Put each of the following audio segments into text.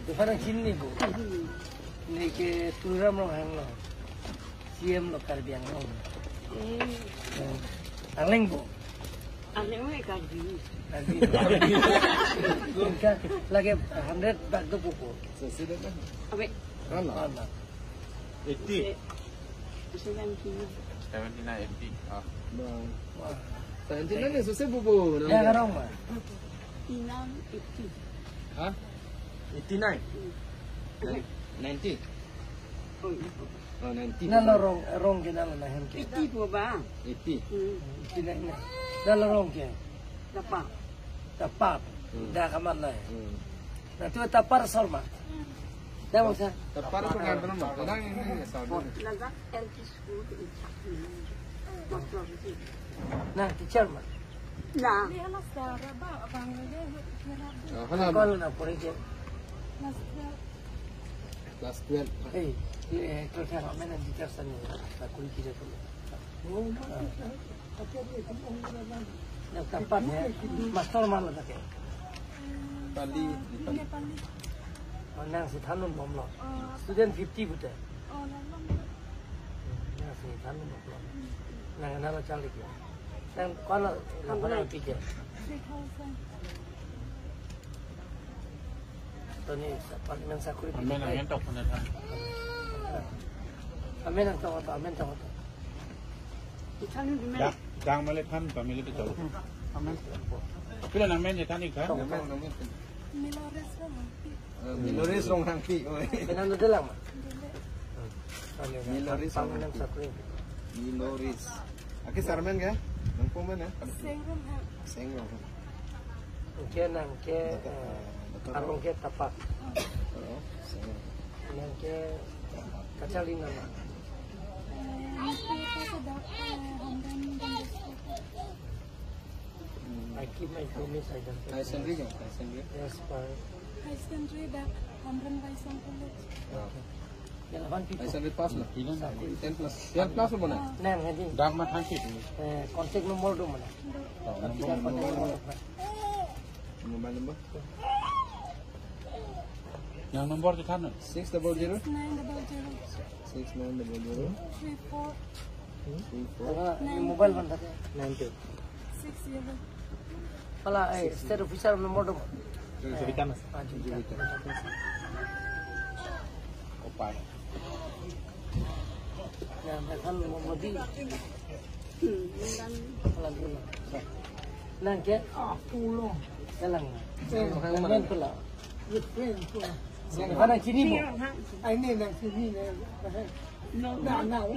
Depan sini bu, ini ke turam lo hang lo, siam lo karbiang lo, angling bu, angling mana karbi? Lagi 100 bag tu buku. Sesudah kan? Apa? Mana? 80. 79. 80. Ah. Wah. 79 ni susah bubu. Ya karong mah. 80. Hah? 89. 90. Oh, iya. Oh, 90. Nala rong ke nala nahan ke. 80 po ba? 80. Tidak na. Nala rong ke. Dapat. Tapat. Dah kamar lah. Nanti tapar sorma. Dah masa. Tapar ko na doon ba? Nang ini sabi. Laga LT school di Master. Nah, teacher mah. Nah. Hala. Kalau nak pergi je. Last 12. Eh, kalau saya mana teacher sana, tak kulit kita tu. Yang tapat ya, master malah tak. Pali. Nang si thanun bom lo. Student 50 betul. Nang si thanun bom lo. Nang nala calik ya. Nang kalau nak pergi je. Tony apartemen sakuri. Amen ang tok na ta. Amen ang tawa to, amen tawa to. Ikan di mana? Dang male pan pamilya to. Amen. Pila nang men tan ik ha. Miloris rong hang pi. Kenapa dalam? Miloris apartemen sakuri. Miloris. Aki sarmen ga? Nang po man ha? Sengrong. Ke nang ke arong ke tapat. Oo. Sengrong. Nang ke kacalina mah. I keep my promise. I don't. Ay sendiri ga? Ay sendiri. Yes, but yang 1 people. Ay sendiri pass na. 10 plus. 10 plus mo na. Nang hadi. Dang ma than kit. Contact nomor do mana? Mobile number? Yang nombor ti than. 600 6900 6900 34 Mobile mana tadi? 90. 60. Kalau state official nomor do. Cerita mas. Opa. Yang kan Muhammadi. Kalau dulu. Nang ke? Pulau. Jalan. Jalan pula. Mana kini bu? Ini nang sini No,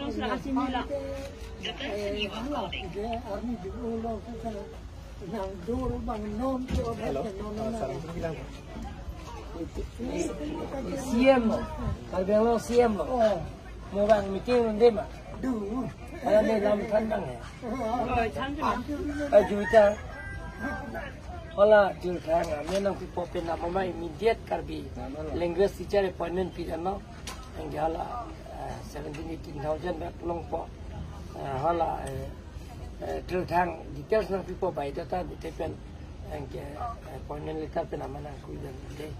sila sini lah. Siam lo, kalau lo siam lo, mau bang meeting nanti mah. Ada ni dalam kandang ya. Juta. Kalau juta kan, memang people pernah memang immediate karbi language teacher appointment pidana, yang jala 17-18,000 back long po. Hala juta details ng people by data ditepen yang appointment letter pernah mana kuilan deh.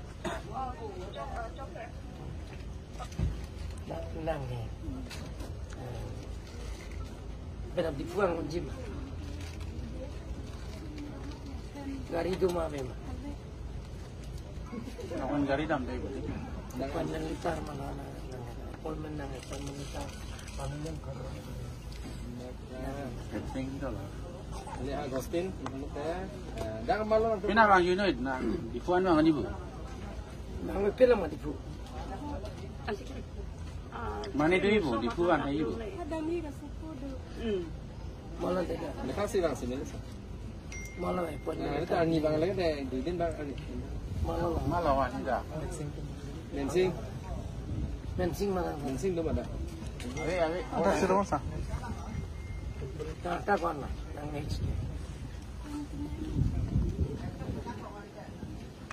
Nang ni. Benar dibuang gym. Gari duma memang. Ang gari dam dai. Appointment letter mana appointment nang appointment letter. Pamilya karo. Sing to la. Ini Agustin, jangan malu nanti. Pina bang unit na ipuan bang ani bu. Nang pila mah dipu. Mane tu ibu dipuan hai ibu. Hadami rasuko do. Malah tidak. Lepas sih bang sini. Malah appointment. Nah itu angin bang lagi deh, duitin bang. Malah Malawan tidak. Bensin, bensin mana? bensin tu mana? Ave. Ada sirong sa. Tata kon lah, nang HD.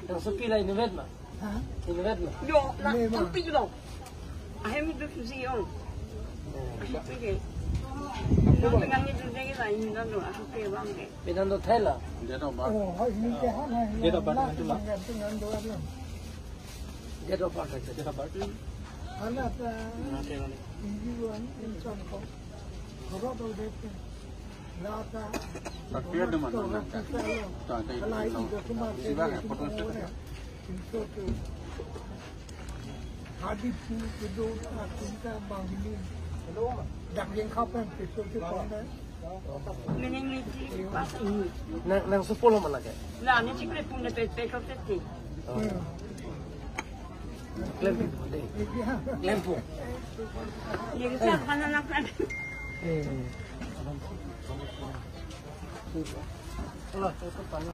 Yang sepi lah innovate mah. Innovate mah. Yo, nak sampai je dong. Aham itu fungsi yang. Aham pergi. Pinando Thailand. Dia tahu bar. Date of birth itu lah. Date of birth aja. Dia bar tu. Tapi ada mana? Tak ada. Siapa yang foto saya? Nang sepuluh mana ke? Lempung. Allah,